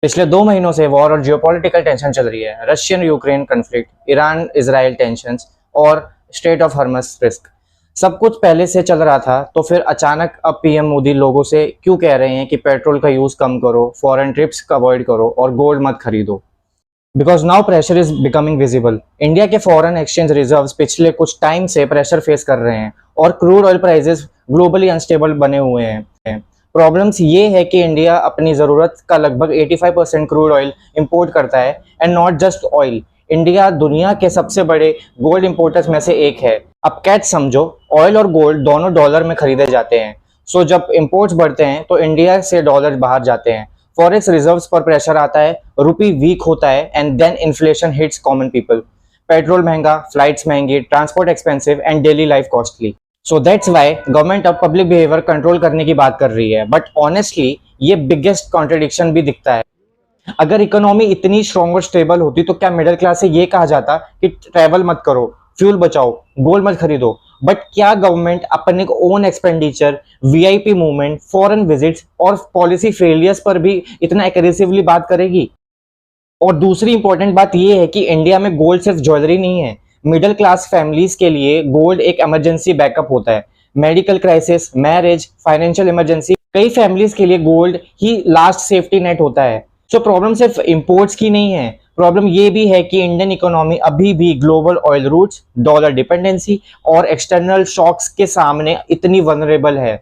पिछले 2 महीनों से वॉर और जियोपॉलिटिकल टेंशन चल रही है। Russian Ukraine conflict, Iran Israel tensions और स्ट्रेट ऑफ हॉर्मस रिस्क। सब कुछ पहले से चल रहा था, तो फिर अचानक अब पीएम मोदी लोगों से क्यों कह रहे हैं कि पेट्रोल का यूज कम करो, फॉरेन ट्रिप्स अवॉइड करो और गोल्ड मत खरीदो। Because now pressure is becoming visible. India के फॉरेन एक्सचेंज रिजर्व्स पिछले कुछ टाइम से प्रेशर फेस कर रहे हैं और crude oil prices globally unstable बने हुए हैं। प्रॉब्लम्स ये है कि इंडिया अपनी ज़रूरत का लगभग 85% क्रूड ऑयल इंपोर्ट करता है and not just oil. India दुनिया के सबसे बड़े गोल्ड इंपोर्टर्स में से एक है। अब कैच समझो, ऑयल और गोल्ड दोनों डॉलर में खरीदे जाते हैं। सो जब इंपोर्ट्स बढ़ते हैं तो इंडिया से डॉलर बाहर जाते हैं, फॉरेक्स रिजर्व्स पर प्रेशर आता है, रुपी वीक होता है and then inflation hits common people. Petrol महंगा, फ्लाइट्स महंगी, transport expensive and daily life costly. So that's why government अब पब्लिक बिहेवियर कंट्रोल करने की बात कर रही है। बट ऑनेस्टली ये बिगेस्ट कॉन्ट्रडिक्शन भी दिखता है। अगर इकोनॉमी इतनी स्ट्रॉन्ग और स्टेबल होती तो क्या मिडिल क्लास से ये कहा जाता कि ट्रैवल मत करो, फ्यूल बचाओ, गोल्ड मत खरीदो? बट क्या गवर्नमेंट अपने own expenditure, VIP movement, foreign visits और पॉलिसी फेलियर्स पर भी इतना एग्रेसिवली बात करेगी? और दूसरी इंपॉर्टेंट बात यह है कि इंडिया में गोल्ड सिर्फ ज्वेलरी नहीं है। मिडिल क्लास फैमिलीज के लिए गोल्ड एक इमरजेंसी बैकअप होता है। Medical crisis, marriage, financial emergency, कई फैमिलीज के लिए गोल्ड ही लास्ट सेफ्टी नेट होता है। सो प्रॉब्लम सिर्फ इंपोर्ट्स की नहीं है, प्रॉब्लम ये भी है कि इंडियन इकोनॉमी अभी भी global oil routes, dollar dependency और एक्सटर्नल शॉक्स के सामने इतनी वनरेबल है।